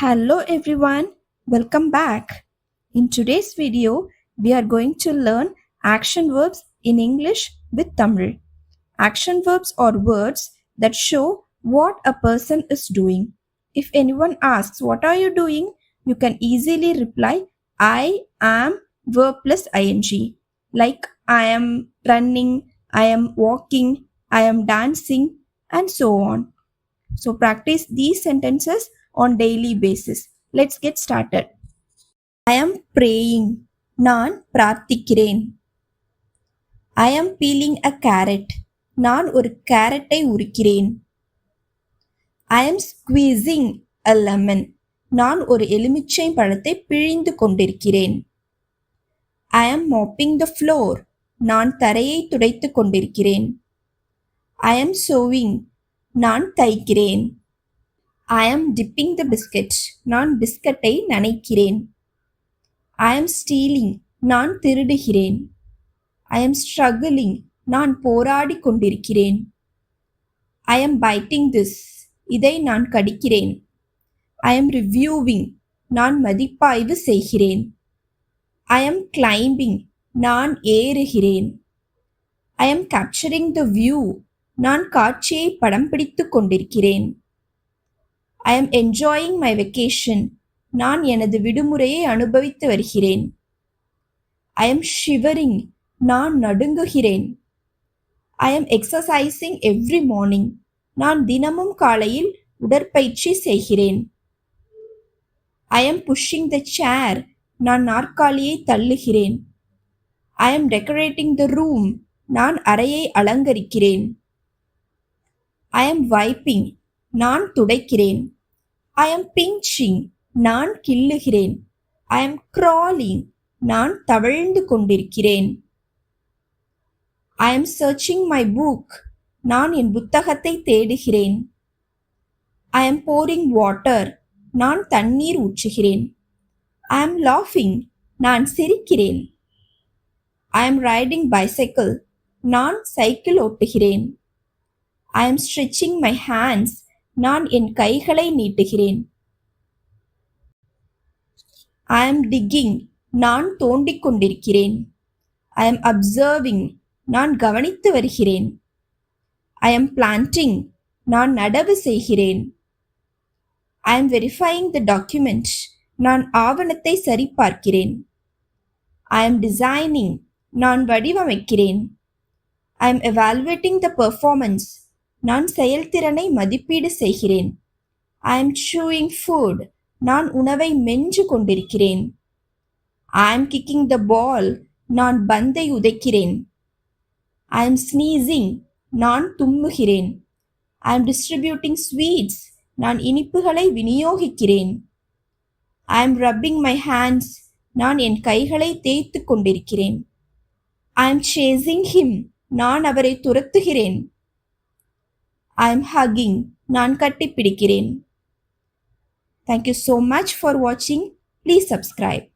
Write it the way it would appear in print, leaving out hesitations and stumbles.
Hello everyone, welcome back. In today's video, we are going to learn action verbs in English with Tamil. Action verbs are words that show what a person is doing. If anyone asks, "What are you doing?" you can easily reply, "I am verb plus ing." Like I am running, I am walking, I am dancing, and so on. So practice these sentences on daily basis. Let's get started. I am praying. நான் பிரார்த்திக்கிறேன். I am peeling a carrot. நான் ஒரு கேரட்டை உரிக்கிறேன். I am squeezing a lemon. நான் ஒரு எலுமிச்சை பழத்தை பிழிந்து கொண்டிருக்கிறேன். I am mopping the floor. நான் தரையை துடைத்துக் கொண்டிருக்கிறேன். I am sewing. நான் தைக்கிறேன். I am dipping the biscuit. நான் பிஸ்கட்டை நனைக்கிறேன். I am stealing. நான் திருடுகிறேன். I am struggling. நான் போராடிக் கொண்டிருக்கிறேன். I am biting this. இதை நான் கடிக்கிறேன். I am reviewing. நான் மதிப்பாய்வு செய்கிறேன். I am climbing. நான் ஏறுகிறேன். I am capturing the view. நான் காட்சியை படம் பிடித்துக் கொண்டிருக்கிறேன். I am enjoying my vacation. நான் எனது விடுமுறையை அனுபவித்து வருகிறேன். I am shivering. நான் நடுங்குகிறேன். I am exercising every morning. நான் தினமும் காலையில் உடற்பயிற்சி செய்கிறேன். I am pushing the chair. நான் நாற்காலியை தள்ளுகிறேன். I am decorating the room. நான் அறையை அலங்கரிக்கிறேன். I am wiping. நான் துடைக்கிறேன். I am pinching. நான் கிள்ளுகிறேன். I am crawling. நான் தவழ்ந்து கொண்டிருக்கிறேன். I am searching my book. நான் என் புத்தகத்தை தேடுகிறேன். I am pouring water. நான் தண்ணீர் ஊற்றுகிறேன். I am laughing. நான் சிரிக்கிறேன். I am riding bicycle. நான் cycle ஓட்டுகிறேன். I am stretching my hands. நான் என் கைகளை நீட்டுகிறேன். I am digging. நான் தோண்டிக் கொண்டிருக்கிறேன். I am observing. நான் கவனித்து வருகிறேன். I am planting. நான் நடவு செய்கிறேன். I am verifying the document. நான் ஆவணத்தை சரிபார்க்கிறேன். I am designing. நான் வடிவமைக்கிறேன். I am evaluating the performance. நான் செயல்திறனை மதிப்பீடு செய்கிறேன். I am chewing food. நான் உணவை மென்று கொண்டிருக்கிறேன். I am kicking the ball. நான் பந்தை உதைக்கிறேன். I am sneezing. நான் தும்முகிறேன். I am distributing sweets. நான் இனிப்புகளை விநியோகிக்கிறேன். I am rubbing my hands. நான் என் கைகளை தேய்த்து கொண்டிருக்கிறேன். I am chasing him. நான் அவரை துரத்துகிறேன். I am hugging. நான் கட்டிப்பிடிக்கிறேன். Thank you so much for watching. Please subscribe.